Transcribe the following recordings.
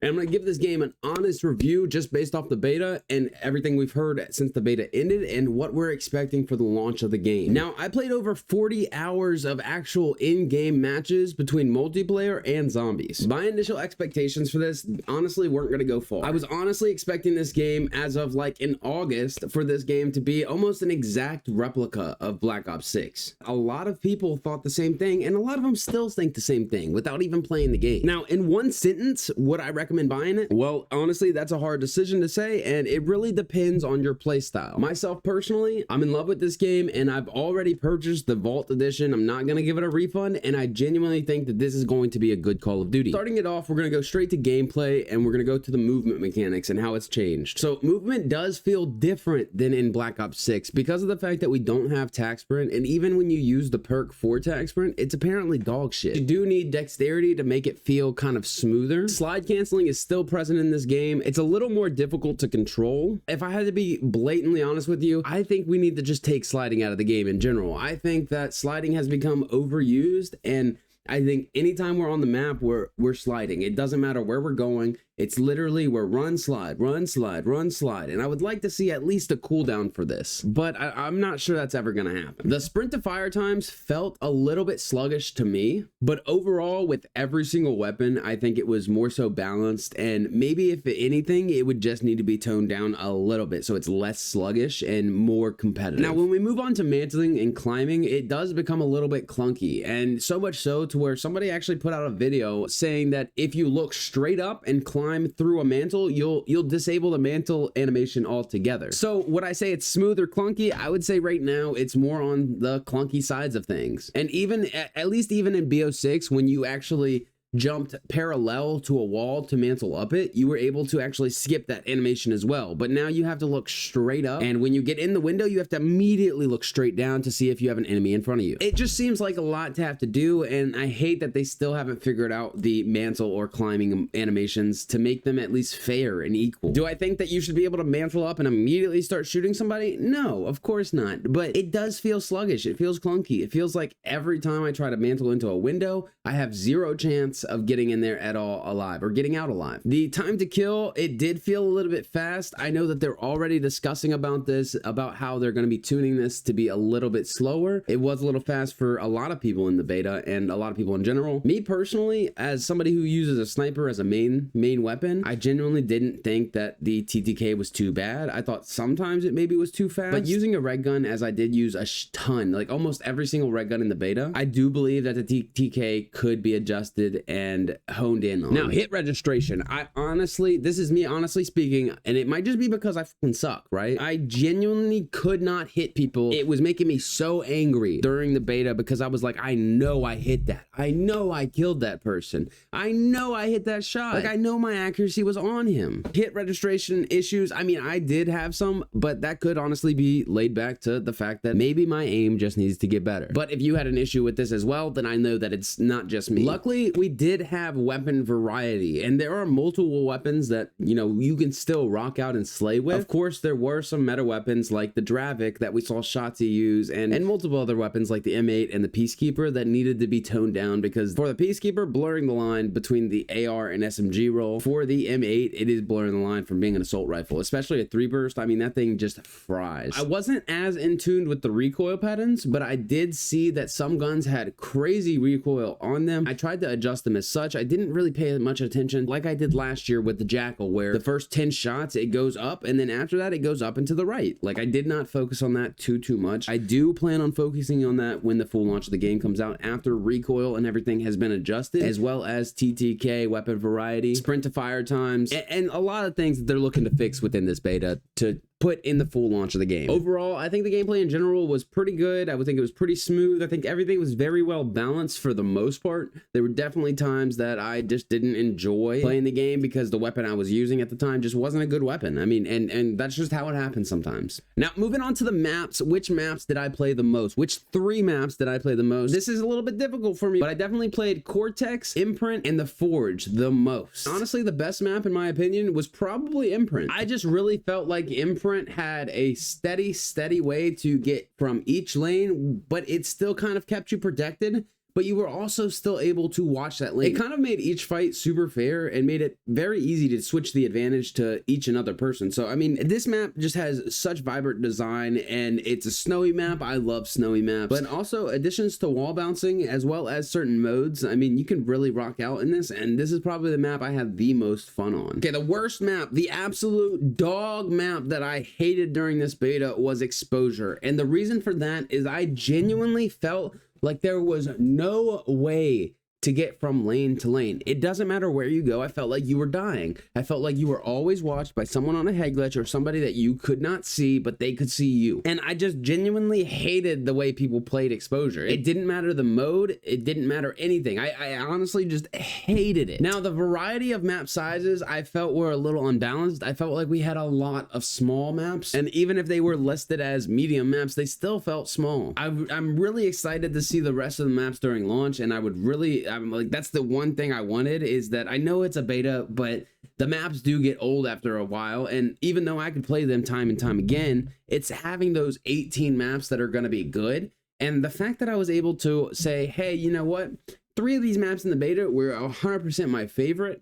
And I'm going to give this game an honest review just based off the beta and everything we've heard since the beta ended and what we're expecting for the launch of the game. Now, I played over 40 hours of actual in-game matches between multiplayer and zombies. My initial expectations for this honestly weren't going to go far. I was honestly expecting this game as of like in August for this game to be almost an exact replica of Black Ops 6. A lot of people thought the same thing, and a lot of them still think the same thing without even playing the game. Now, in one sentence, would I recommend buying it? Well, honestly, that's a hard decision to say, and it really depends on your playstyle. Myself personally, I'm in love with this game, and I've already purchased the Vault Edition. I'm not gonna give it a refund, and I genuinely think that this is going to be a good Call of Duty. Starting it off, we're gonna go straight to gameplay, and we're gonna go to the movement mechanics and how it's changed. So movement does feel different than in Black Ops 6 because of the fact that we don't have tac sprint, and even when you use the perk for tac sprint, it's apparently dog shit. You do need dexterity to make it feel kind of smoother. Slide canceling is still present in this game. It's a little more difficult to control. If I had to be blatantly honest with you, I think we need to just take sliding out of the game in general. I think that sliding has become overused, and I think anytime we're on the map, we're sliding. It doesn't matter where we're going. It's literally we're run, slide, run, slide, run, slide. And I would like to see at least a cooldown for this, but I'm not sure that's ever gonna happen. The sprint to fire times felt a little bit sluggish to me, but overall with every single weapon, I think it was more so balanced, and maybe if anything, it would just need to be toned down a little bit so it's less sluggish and more competitive. Now, when we move on to mantling and climbing, it does become a little bit clunky, and so much so to where somebody actually put out a video saying that if you look straight up and climb through a mantle, you'll disable the mantle animation altogether. So would I say it's smooth or clunky? I would say right now it's more on the clunky sides of things. And even at least even in BO6, when you actually jumped parallel to a wall to mantle up it, you were able to actually skip that animation as well. But now you have to look straight up, and when you get in the window, you have to immediately look straight down to see if you have an enemy in front of you. It just seems like a lot to have to do, and I hate that they still haven't figured out the mantle or climbing animations to make them at least fair and equal. Do I think that you should be able to mantle up and immediately start shooting somebody? No, of course not. But it does feel sluggish. It feels clunky. It feels like every time I try to mantle into a window, I have zero chance of getting in there at all alive or getting out alive. The time to kill, it did feel a little bit fast. I know that they're already discussing about this, about how they're going to be tuning this to be a little bit slower. It was a little fast for a lot of people in the beta and a lot of people in general. Me personally, as somebody who uses a sniper as a main weapon, I genuinely didn't think that the TTK was too bad. I thought sometimes it maybe was too fast, but using a red gun, as I did use a ton, like almost every single red gun in the beta, I do believe that the TTK could be adjusted and honed in on. Now, hit registration. I honestly, this is me honestly speaking, and it might just be because I fucking suck, right? I genuinely could not hit people. It was making me so angry during the beta because I was like, I know I hit that. I know I killed that person. I know I hit that shot. Like, I know my accuracy was on him. Hit registration issues. I mean, I did have some, but that could honestly be laid back to the fact that maybe my aim just needs to get better. But if you had an issue with this as well, then I know that it's not just me. Luckily, we did have weapon variety, and there are multiple weapons that, you know, you can still rock out and slay with. Of course, there were some meta weapons like the Dravik that we saw Shotzi use, and multiple other weapons like the M8 and the Peacekeeper that needed to be toned down, because for the Peacekeeper, blurring the line between the AR and SMG role. For the M8, it is blurring the line from being an assault rifle, especially a 3-burst. I mean, that thing just fries. I wasn't as in tune with the recoil patterns, but I did see that some guns had crazy recoil on them. I tried to adjust them as such. I didn't really pay much attention like I did last year with the Jackal, where the first 10 shots, it goes up, and then after that, it goes up and to the right. Like, I did not focus on that too much. I do plan on focusing on that when the full launch of the game comes out, after recoil and everything has been adjusted, as well as TTK, weapon variety, sprint to fire times, and a lot of things that they're looking to fix within this beta to put in the full launch of the game. Overall, I think the gameplay in general was pretty good. I would think it was pretty smooth. I think everything was very well balanced for the most part. There were definitely times that I just didn't enjoy playing the game because the weapon I was using at the time just wasn't a good weapon. I mean, and that's just how it happens sometimes. Now, moving on to the maps, which maps did I play the most? Which 3 maps did I play the most? This is a little bit difficult for me, but I definitely played Cortex, Imprint, and the Forge the most. Honestly, the best map in my opinion was probably Imprint. I just really felt like Imprint had a steady way to get from each lane, but it still kind of kept you protected. but you were also still able to watch that lane. It kind of made each fight super fair and made it very easy to switch the advantage to each and other person. So I mean, this map just has such vibrant design, and it's a snowy map. I love snowy maps, but also additions to wall bouncing as well as certain modes. I mean, you can really rock out in this, and this is probably the map I had the most fun on. Okay, the worst map, the absolute dog map that I hated during this beta was Exposure, and the reason for that is I genuinely felt like there was no way to get from lane to lane. It doesn't matter where you go. I felt like you were dying. I felt like you were always watched by someone on a head glitch or somebody that you could not see, but they could see you. And I just genuinely hated the way people played Exposure. It didn't matter the mode. It didn't matter anything. I honestly just hated it. Now, the variety of map sizes I felt were a little unbalanced. I felt like we had a lot of small maps, and even if they were listed as medium maps, they still felt small. I'm really excited to see the rest of the maps during launch, and I'm like, that's the one thing I wanted, is that I know it's a beta, but the maps do get old after a while, and even though I could play them time and time again, it's having those 18 maps that are going to be good. And the fact that I was able to say, hey, you know what, 3 of these maps in the beta were 100% my favorite,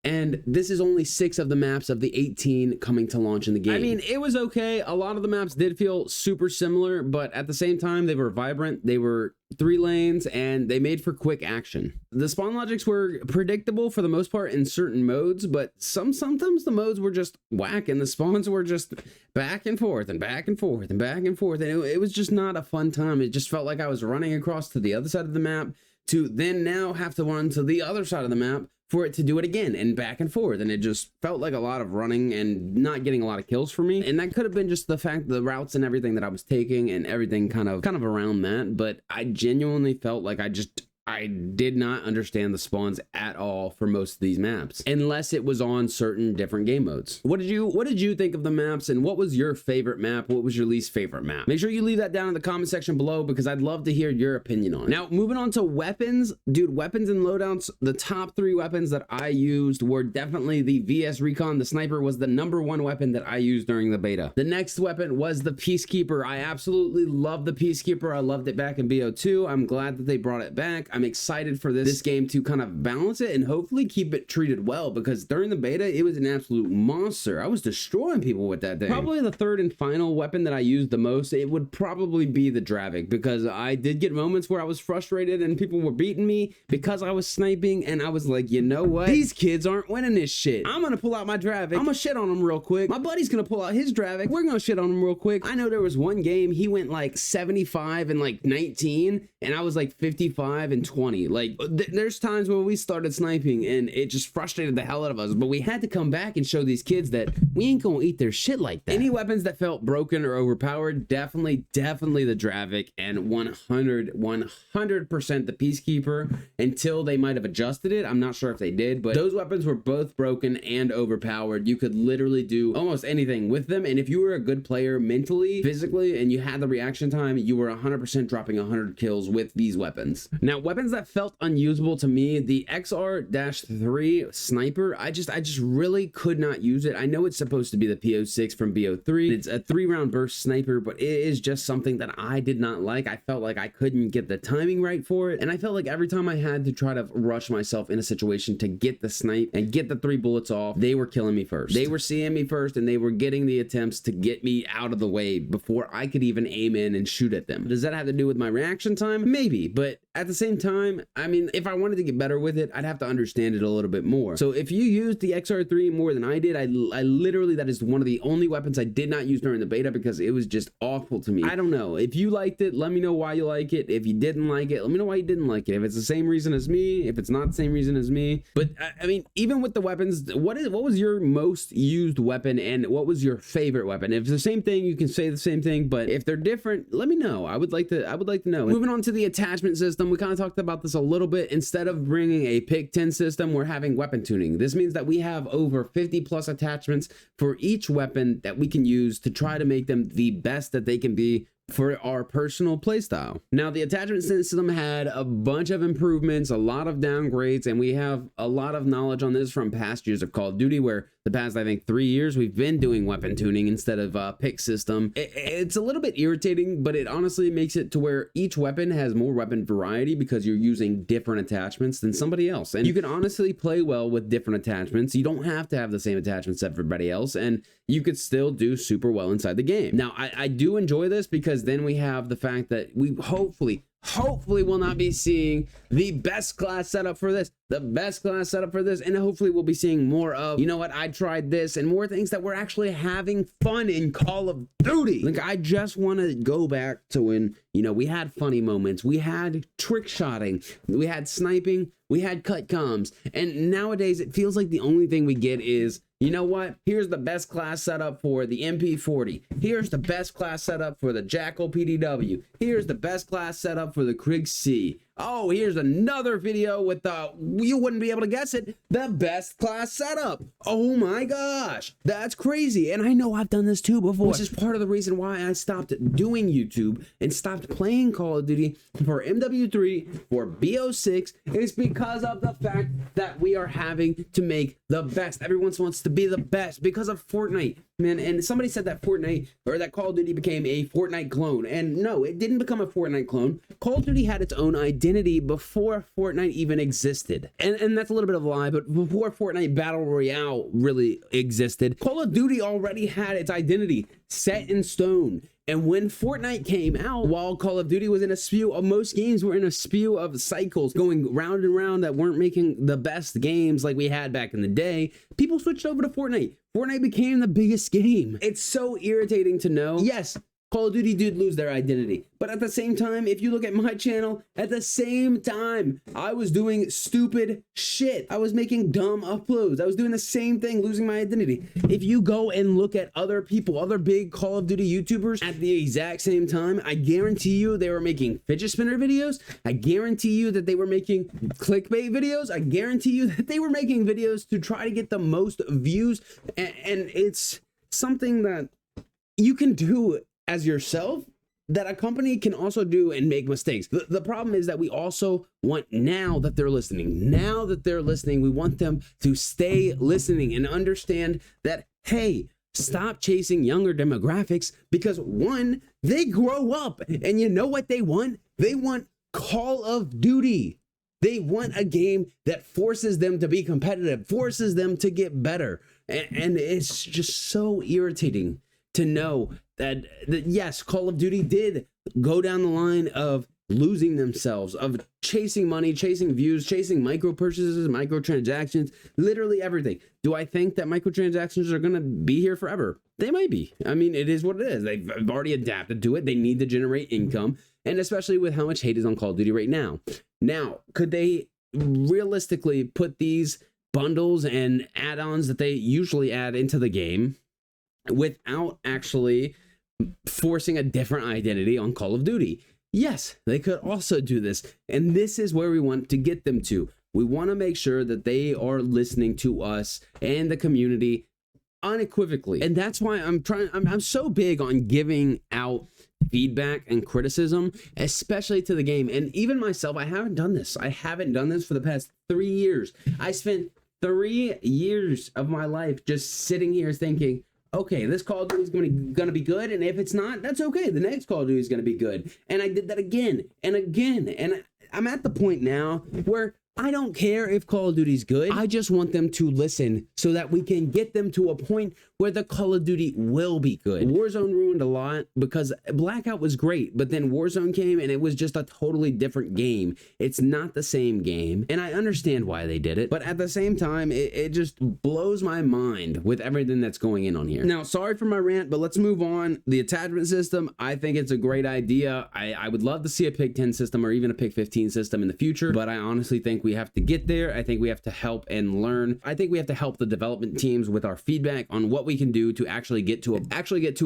and this is only 6 of the maps of the 18 coming to launch in the game. I mean, it was okay. A lot of the maps did feel super similar, but at the same time, they were vibrant. They were 3 lanes, and they made for quick action. The spawn logics were predictable for the most part in certain modes, but sometimes the modes were just whack, and the spawns were just back and forth and back and forth and back and forth, and it was just not a fun time. It just felt like I was running across to the other side of the map to then now have to run to the other side of the map for it to do it again and back and forth, and it just felt like a lot of running and not getting a lot of kills for me. And that could have been just the fact the routes and everything that I was taking and everything kind of around that, but I genuinely felt like I did not understand the spawns at all for most of these maps, unless it was on certain different game modes. What did you think of the maps, and what was your favorite map? What was your least favorite map? Make sure you leave that down in the comment section below, because I'd love to hear your opinion on it. Now, moving on to weapons, dude, weapons and loadouts, the top 3 weapons that I used were definitely the VS Recon. The sniper was the #1 weapon that I used during the beta. The next weapon was the Peacekeeper. I absolutely love the Peacekeeper. I loved it back in BO2. I'm glad that they brought it back. I'm excited for this game to kind of balance it and hopefully keep it treated well, because during the beta, it was an absolute monster. I was destroying people with that thing. Probably the 3rd and final weapon that I used the most, it would probably be the Dravik, because I did get moments where I was frustrated and people were beating me because I was sniping, and I was like, you know what? These kids aren't winning this shit. I'm gonna pull out my Dravik. I'm gonna shit on him real quick. My buddy's gonna pull out his Dravik. We're gonna shit on him real quick. I know there was one game, he went like 75 and like 19, and I was like 55 and 20. Like, there's times where we started sniping and it just frustrated the hell out of us, but we had to come back and show these kids that we ain't gonna eat their shit like that. Any weapons that felt broken or overpowered, definitely the Dravik, and 100% the Peacekeeper, until they might have adjusted it. I'm not sure if they did, but those weapons were both broken and overpowered. You could literally do almost anything with them, and if you were a good player mentally, physically, and you had the reaction time, you were 100% dropping 100 kills with these weapons. Now, weapons that felt unusable to me, the XR-3 sniper, I just really could not use it. I know it's supposed to be the PO6 from BO3. It's a 3-round burst sniper, but it is just something that I did not like. I felt like I couldn't get the timing right for it, and I felt like every time I had to try to rush myself in a situation to get the snipe and get the 3 bullets off, they were killing me first. They were seeing me first, and they were getting the attempts to get me out of the way before I could even aim in and shoot at them. Does that have to do with my reaction time? Maybe, but at the same time, I mean, if I wanted to get better with it, I'd have to understand it a little bit more. So if you used the XR3 more than I did, I literally, that is one of the only weapons I did not use during the beta, because it was just awful to me. I don't know. If you liked it, let me know why you like it. If you didn't like it, let me know why you didn't like it. If it's the same reason as me, if it's not the same reason as me. But I mean, even with the weapons, what was your most used weapon, and what was your favorite weapon? If it's the same thing, you can say the same thing, but if they're different, let me know. I would like to know. Moving on to the attachment system, we kind of talked about this a little bit. Instead of bringing a pick 10 system, we're having weapon tuning. This means that we have over 50 plus attachments for each weapon that we can use to try to make them the best that they can be for our personal playstyle. Now, the attachment system had a bunch of improvements, a lot of downgrades, and we have a lot of knowledge on this from past years of Call of Duty, where the past, I think, 3 years, we've been doing weapon tuning instead of pick system. It's a little bit irritating, but it honestly makes it to where each weapon has more weapon variety because you're using different attachments than somebody else. And you can honestly play well with different attachments. You don't have to have the same attachments as everybody else, and you could still do super well inside the game. Now, I do enjoy this because then we have the fact that we hopefully will not be seeing the best class setup for this, and hopefully we'll be seeing more of, you know what, I tried this, and more things that we're actually having fun in Call of Duty. Like, I just want to go back to when, you know, we had funny moments, we had trick shotting, we had sniping, we had cut comms, and nowadays it feels like the only thing we get is, you know what, here's the best class setup for the MP40, here's the best class setup for the Jackal PDW, here's the best class setup for the Krieg C. Oh, here's another video with the, you wouldn't be able to guess it, the best class setup. Oh my gosh, that's crazy. And I know I've done this too before, which is part of the reason why I stopped doing YouTube and stopped playing Call of Duty for MW3, for BO6, is because of the fact that we are having to make the best. Everyone wants to be the best because of Fortnite, man. And somebody said that Fortnite, or that Call of Duty became a Fortnite clone. And no, it didn't become a Fortnite clone. Call of Duty had its own identity before Fortnite even existed. And that's a little bit of a lie, but before Fortnite Battle Royale really existed, Call of Duty already had its identity set in stone. And when Fortnite came out, while Call of Duty was in a spew of, most games were in a spew of cycles going round and round that weren't making the best games like we had back in the day, people switched over to Fortnite. Fortnite became the biggest game. It's so irritating to know, yes, Call of Duty did lose their identity, but at the same time, if you look at my channel, at the same time, I was doing stupid shit. I was making dumb uploads. I was doing the same thing, losing my identity. If you go and look at other people, other big Call of Duty YouTubers at the exact same time, I guarantee you they were making fidget spinner videos. I guarantee you that they were making clickbait videos. I guarantee you that they were making videos to try to get the most views. And it's something that you can do as yourself, that a company can also do and make mistakes. The problem is that we also want, now that they're listening, we want them to stay listening and understand that, hey, stop chasing younger demographics, because one, they grow up and you know what they want? They want Call of Duty. They want a game that forces them to be competitive, forces them to get better. And it's just so irritating to know that yes, Call of Duty did go down the line of losing themselves, of chasing money, chasing views, chasing micro purchases, microtransactions, literally everything. Do I think that microtransactions are going to be here forever? They might be. I mean, it is what it is. They've already adapted to it. They need to generate income, and especially with how much hate is on Call of Duty right now. Now, could they realistically put these bundles and add-ons that they usually add into the game without actually forcing a different identity on Call of Duty? Yes, they could also do this. And this is where we want to get them to. We want to make sure that they are listening to us and the community unequivocally. And that's why I'm so big on giving out feedback and criticism, especially to the game. And even myself, I haven't done this for the past 3 years. I spent 3 years of my life just sitting here thinking, okay, this Call of Duty is going to be good, and if it's not, that's okay. The next Call of Duty is going to be good. And I did that again and again. And I'm at the point now where I don't care if Call of Duty is good. I just want them to listen so that we can get them to a point where the Call of Duty will be good. Warzone ruined a lot because Blackout was great, but then Warzone came and it was just a totally different game. It's not the same game, and I understand why they did it, but at the same time, it just blows my mind with everything that's going in on here. Now, sorry for my rant, but let's move on. The attachment system, I think it's a great idea. I would love to see a pick 10 system or even a pick 15 system in the future, but I honestly think we have to get there. I think we have to help and learn. I think we have to help the development teams with our feedback on what we can do to actually get to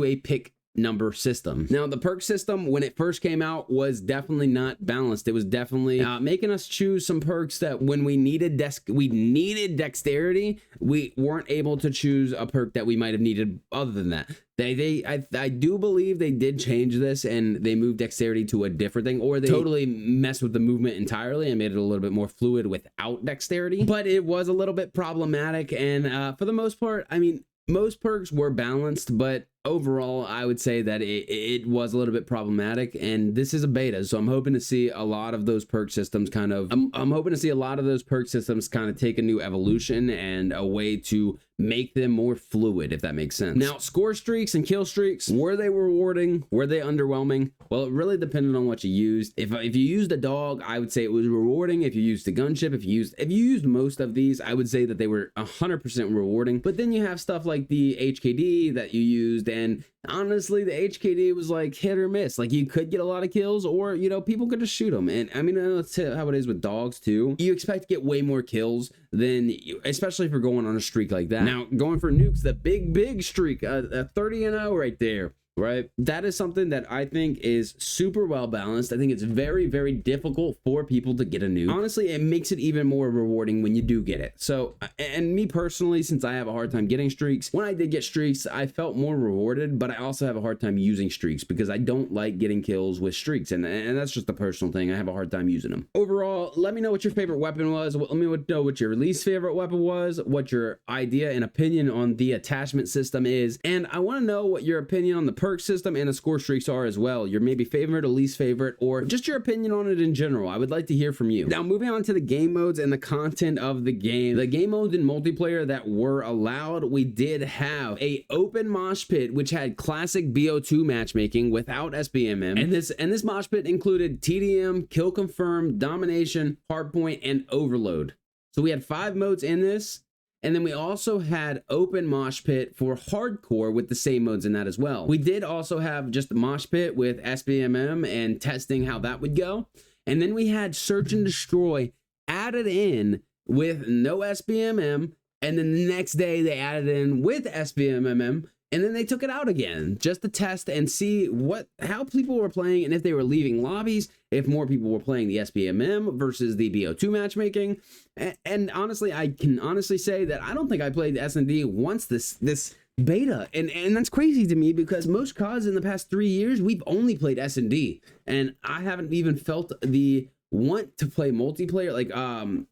a pick number system. Now, the perk system, when it first came out, was definitely not balanced. It was definitely making us choose some perks that when we needed dexterity, we weren't able to choose a perk that we might have needed other than that. I do believe they did change this and they moved dexterity to a different thing, or they totally messed with the movement entirely and made it a little bit more fluid without dexterity. But it was a little bit problematic, and for the most part, I mean, most perks were balanced, but overall, I would say that it was a little bit problematic, and this is a beta, so I'm hoping to see a lot of those perk systems kind of, I'm hoping to see a lot of those perk systems kind of take a new evolution and a way to make them more fluid, if that makes sense. Now, score streaks and kill streaks, were they rewarding? Were they underwhelming? Well, it really depended on what you used. If you used a dog, I would say it was rewarding. If you used a gunship, if you used most of these, I would say that they were 100% rewarding. But then you have stuff like the HKD that you used, and honestly, the HKD was like hit or miss. Like, you could get a lot of kills, or, you know, people could just shoot them. And I mean, that's how it is with dogs too. You expect to get way more kills than you, especially if you're going on a streak like that. Now, going for nukes, the big streak, a 30-0 right there. Right, that is something that I think is super well balanced. I think it's very, very difficult for people to get a nuke. Honestly, it makes it even more rewarding when you do get it. So, and me personally, since I have a hard time getting streaks, when I did get streaks, I felt more rewarded, but I also have a hard time using streaks because I don't like getting kills with streaks, and that's just a personal thing. I have a hard time using them. Overall, let me know what your favorite weapon was. Let me know what your least favorite weapon was, what your idea and opinion on the attachment system is, and I want to know what your opinion on the perk system and the score streaks are as well. Your maybe favorite or least favorite, or just your opinion on it in general. I would like to hear from you. Now, moving on to the game modes and the content of the game. The game modes in multiplayer that were allowed, we did have a open mosh pit, which had classic BO2 matchmaking without SBMM. And this mosh pit included TDM, kill confirm, domination, hardpoint, and overload. So we had 5 modes in this. And then we also had open mosh pit for hardcore with the same modes in that as well. We did also have just mosh pit with SBMM and testing how that would go. And then we had search and destroy added in with no SBMM. And then the next day they added in with SBMM. And then they took it out again just to test and see how people were playing and if they were leaving lobbies, if more people were playing the SBMM versus the BO2 matchmaking. And honestly, I can honestly say that I don't think I played the S&D once this beta. And that's crazy to me because most CODs in the past 3 years, we've only played S&D. And I haven't even felt the want to play multiplayer, like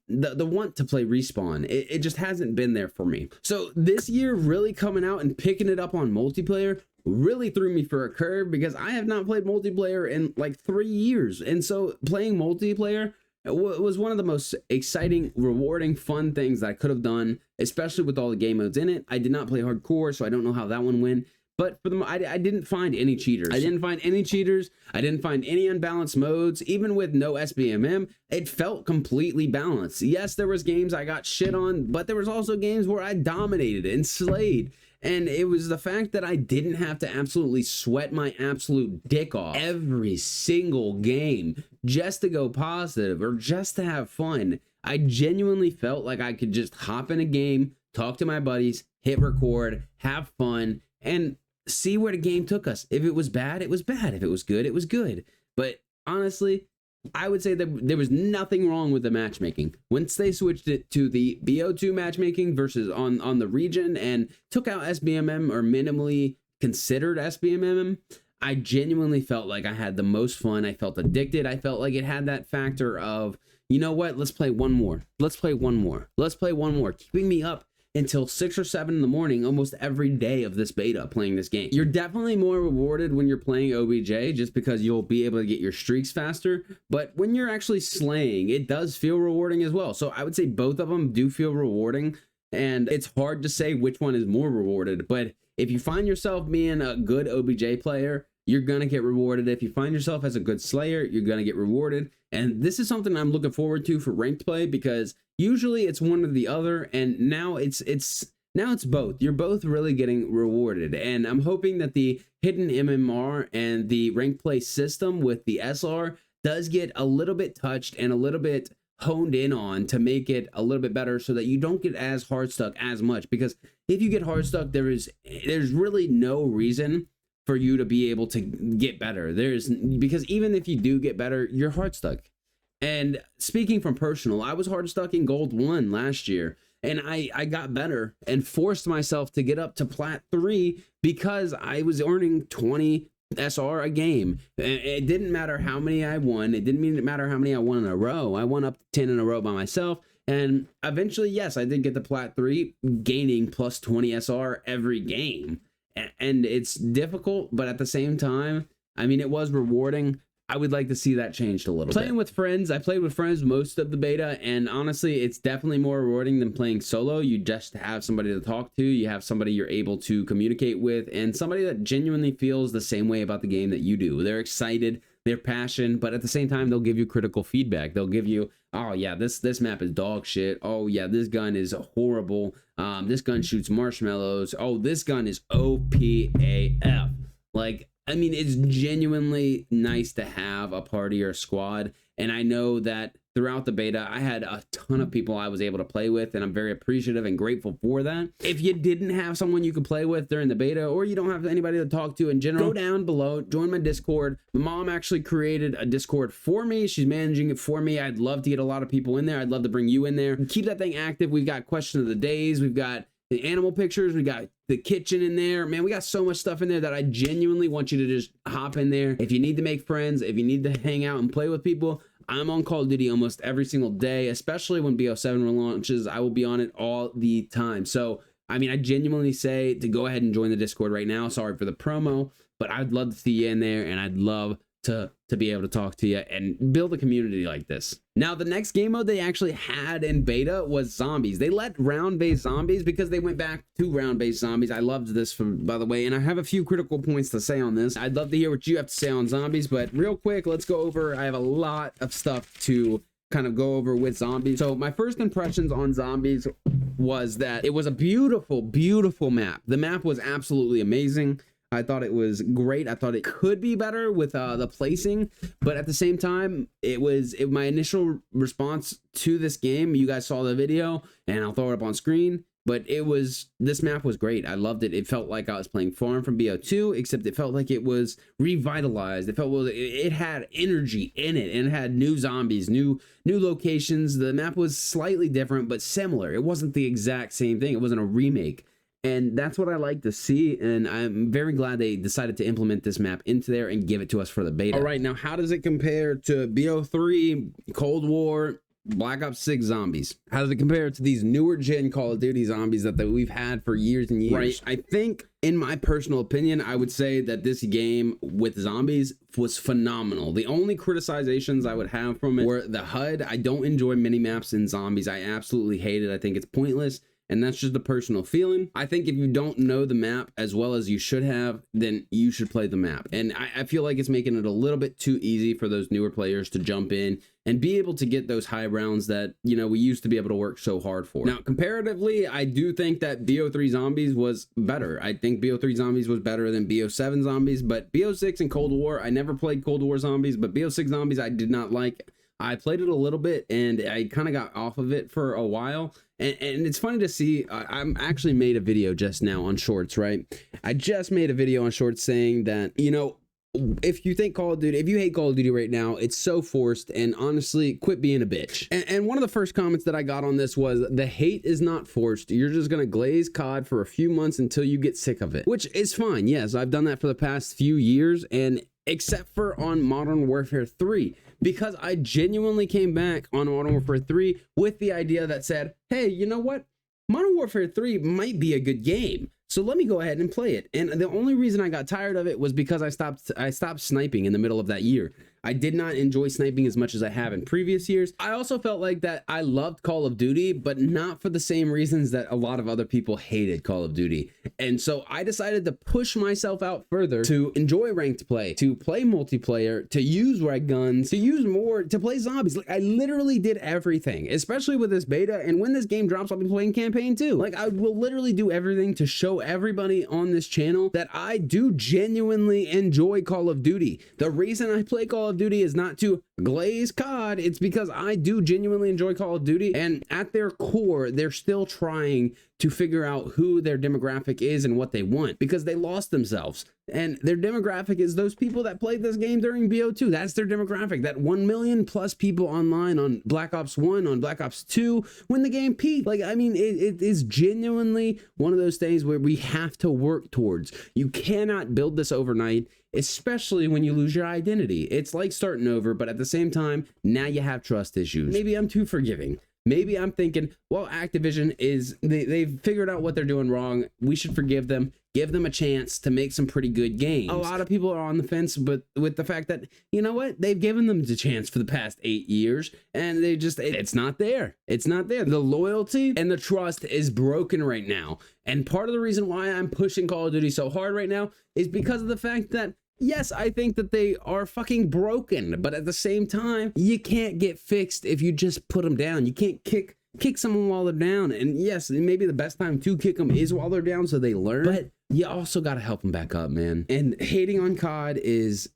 the want to play respawn. It just hasn't been there for me. So this year really coming out and picking it up on multiplayer really threw me for a curve because I have not played multiplayer in like 3 years. And so playing multiplayer was one of the most exciting, rewarding, fun things that I could have done, especially with all the game modes in it. I did not play hardcore, so I don't know how that one went. But for the, I didn't find any cheaters. I didn't find any unbalanced modes. Even with no SBMM, it felt completely balanced. Yes, there was games I got shit on, but there was also games where I dominated and slayed. And it was the fact that I didn't have to absolutely sweat my absolute dick off every single game just to go positive or just to have fun. I genuinely felt like I could just hop in a game, talk to my buddies, hit record, have fun, and see where the game took us. If it was bad, it was bad. If it was good, it was good. But honestly, I would say that there was nothing wrong with the matchmaking. Once they switched it to the BO2 matchmaking versus on the region and took out SBMM or minimally considered SBMM, I genuinely felt like I had the most fun. I felt addicted. I felt like it had that factor of, you know what, let's play one more. Let's play one more. Let's play one more. Keeping me up until 6 or 7 in the morning almost every day of this beta playing this game. You're definitely more rewarded when you're playing OBJ just because you'll be able to get your streaks faster, but when you're actually slaying, it does feel rewarding as well. So I would say both of them do feel rewarding, and it's hard to say which one is more rewarded, but if you find yourself being a good OBJ player, you're gonna get rewarded. If you find yourself as a good slayer, you're gonna get rewarded. And this is something I'm looking forward to for ranked play because usually it's one or the other, and now it's both. You're both really getting rewarded, and I'm hoping that the hidden MMR and the ranked play system with the SR does get a little bit touched and a little bit honed in on to make it a little bit better so that you don't get as hard stuck as much. Because if you get hard stuck, there's really no reason for you to be able to get better. Because even if you do get better, you're hard stuck. And speaking from personal, I was hard stuck in Gold 1 last year, and I got better and forced myself to get up to Plat 3 because I was earning 20 SR a game. It didn't matter how many I won. It didn't matter how many I won in a row. I won up 10 in a row by myself. And eventually, yes, I did get to Plat 3, gaining plus 20 SR every game. And it's difficult, but at the same time, I mean, it was rewarding. I would like to see that changed a little bit. Playing with friends, I played with friends most of the beta, and honestly, it's definitely more rewarding than playing solo. You just have somebody to talk to, you have somebody you're able to communicate with, and somebody that genuinely feels the same way about the game that you do. They're excited, they're passionate, but at the same time, they'll give you critical feedback. They'll give you, oh yeah, this map is dog shit. Oh yeah, this gun is horrible. This gun shoots marshmallows. Oh, this gun is OPAF. Like, I mean, it's genuinely nice to have a party or a squad. And I know that throughout the beta, I had a ton of people I was able to play with, and I'm very appreciative and grateful for that. If you didn't have someone you could play with during the beta, or you don't have anybody to talk to in general, go down below, join my Discord. My mom actually created a Discord for me. She's managing it for me. I'd love to get a lot of people in there. I'd love to bring you in there. Keep that thing active. We've got question of the days. We've got the animal pictures, we got the kitchen in there. Man, we got so much stuff in there that I genuinely want you to just hop in there. If you need to make friends, if you need to hang out and play with people, I'm on Call of Duty almost every single day, especially when BO7 launches. I will be on it all the time. So, I mean, I genuinely say to go ahead and join the Discord right now. Sorry for the promo, but I'd love to see you in there, and I'd love to be able to talk to you and build a community like this. Now, the next game mode they actually had in beta was zombies. They let round-based zombies because they went back to round-based zombies. I loved this, by the way, and I have a few critical points to say on this. I'd love to hear what you have to say on zombies, but real quick, let's go over. I have a lot of stuff to kind of go over with zombies. So my first impressions on zombies was that it was a beautiful, beautiful map. The map was absolutely amazing. I thought it was great. I thought it could be better with the placing, but at the same time, my initial response to this game. You guys saw the video, and I'll throw it up on screen. But this map was great. I loved it. It felt like I was playing Farm from BO2, except it felt like it was revitalized. It had energy in it, and it had new zombies, new locations. The map was slightly different, but similar. It wasn't the exact same thing. It wasn't a remake. And that's what I like to see, and I'm very glad they decided to implement this map into there and give it to us for the beta. All right, now how does it compare to BO3, Cold War, Black Ops 6 zombies? How does it compare to these newer gen Call of Duty zombies that we've had for years and years? Right, I think, in my personal opinion, I would say that this game with zombies was phenomenal. The only criticizations I would have from it were the HUD. I don't enjoy mini-maps in zombies. I absolutely hate it. I think it's pointless. And that's just a personal feeling. I think if you don't know the map as well as you should have, then you should play the map. And I feel like it's making it a little bit too easy for those newer players to jump in and be able to get those high rounds that, you know, we used to be able to work so hard for. Now, comparatively, I do think that BO3 Zombies was better. I think BO3 Zombies was better than BO7 Zombies, but BO6 and Cold War, I never played Cold War Zombies, but BO6 Zombies I did not like. I played it a little bit, and I kind of got off of it for a while. And it's funny to see, I'm actually made a video just now on Shorts, right? I just made a video on Shorts saying that, you know, if you hate Call of Duty right now, it's so forced, and honestly, quit being a bitch. And one of the first comments that I got on this was, the hate is not forced. You're just gonna glaze COD for a few months until you get sick of it, which is fine. Yes, I've done that for the past few years, and except for on Modern Warfare 3, because I genuinely came back on Modern Warfare 3 with the idea that said, hey, you know what? Modern Warfare 3 might be a good game, so let me go ahead and play it. And the only reason I got tired of it was because I stopped sniping in the middle of that year. I did not enjoy sniping as much as I have in previous years. I also felt like that I loved Call of Duty, but not for the same reasons that a lot of other people hated Call of Duty. And so I decided to push myself out further to enjoy ranked play, to play multiplayer, to use red guns, to play zombies. Like, I literally did everything, especially with this beta. And when this game drops, I'll be playing campaign too. Like, I will literally do everything to show everybody on this channel that I do genuinely enjoy Call of Duty. The reason I play Call of Duty is not to glaze COD. It's because I do genuinely enjoy Call of Duty, and at their core, they're still trying to figure out who their demographic is and what they want, because they lost themselves. And their demographic is those people that played this game during BO2. That's their demographic. That 1 million plus people online on Black Ops 1, on Black Ops 2, when the game peaked. Like, I mean, it is genuinely one of those things where we have to work towards. You cannot build this overnight, especially when you lose your identity. It's like starting over, but at the same time, now you have trust issues. Maybe I'm too forgiving. Maybe I'm thinking, well, Activision is, they've figured out what they're doing wrong. We should forgive them, give them a chance to make some pretty good games. A lot of people are on the fence, but with the fact that, you know what, they've given them the chance for the past 8 years, and they just, it's not there. It's not there. The loyalty and the trust is broken right now. And part of the reason why I'm pushing Call of Duty so hard right now is because of the fact that, yes, I think that they are fucking broken, but at the same time, you can't get fixed if you just put them down. You can't kick someone while they're down. And yes, maybe the best time to kick them is while they're down so they learn, but you also got to help them back up, man. And hating on COD is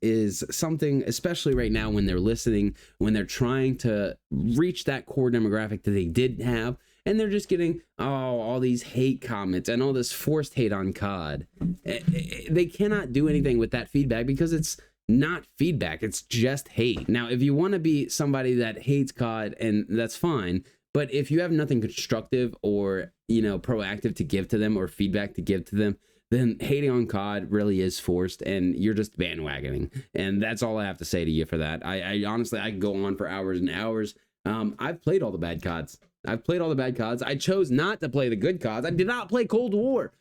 something, especially right now when they're listening, when they're trying to reach that core demographic that they did have, and they're just getting, all these hate comments and all this forced hate on COD. They cannot do anything with that feedback because it's not feedback, it's just hate. Now, if you want to be somebody that hates COD, and that's fine, but if you have nothing constructive or, you know, proactive to give to them or feedback to give to them, then hating on COD really is forced, and you're just bandwagoning. And that's all I have to say to you for that. I honestly, I could go on for hours and hours. I've played all the bad CODs. I chose not to play the good CODs. I did not play Cold War.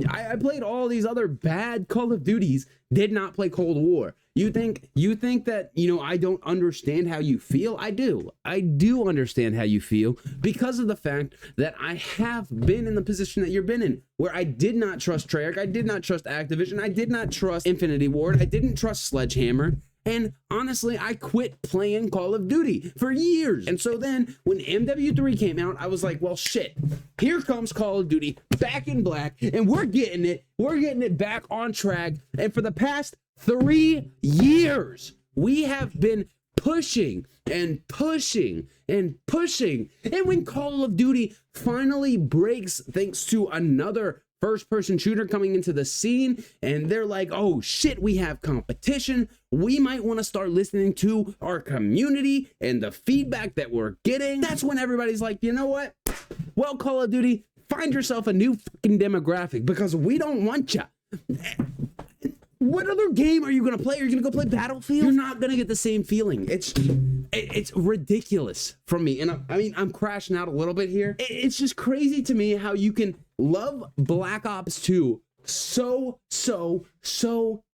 I played all these other bad Call of Duties, did not play Cold War. You think that, you know, I don't understand how you feel? I do understand how you feel, because of the fact that I have been in the position that you've been in, where I did not trust Treyarch, I did not trust Activision, I did not trust Infinity Ward, I didn't trust Sledgehammer. And honestly, I quit playing Call of Duty for years. And so then when MW3 came out, I was like, well, shit, here comes Call of Duty back in black, and we're getting it back on track. And for the past 3 years, we have been pushing and pushing and pushing. And when Call of Duty finally breaks, thanks to another first-person shooter coming into the scene, and they're like, oh shit, we have competition, we might want to start listening to our community and the feedback that we're getting, that's when everybody's like, you know what, well, Call of Duty, find yourself a new fucking demographic, because we don't want you. What other game are you gonna play? Are you gonna go play Battlefield? You're not gonna get the same feeling. It's ridiculous from me. And I mean, I'm crashing out a little bit here. It's just crazy to me how you can love Black Ops 2 so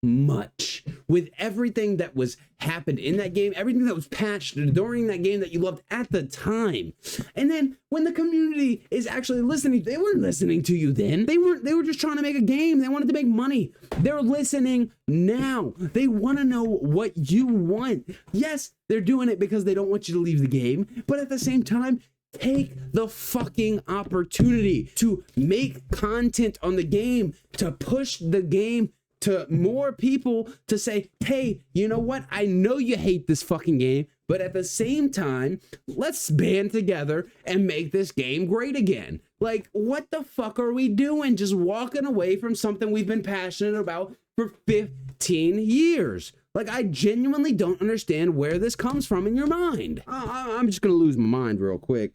much, with everything that was happened in that game, everything that was patched during that game that you loved at the time. And then when the community is actually listening, they weren't listening to you then. They were just trying to make a game. They wanted to make money. They're listening now. They want to know what you want. Yes, they're doing it because they don't want you to leave the game, but at the same time, take the fucking opportunity to make content on the game, to push the game to more people, to say, hey, you know what? I know you hate this fucking game, but at the same time, let's band together and make this game great again. Like, what the fuck are we doing? Just walking away from something we've been passionate about for 15 years. Like, I genuinely don't understand where this comes from in your mind. I'm just gonna lose my mind real quick.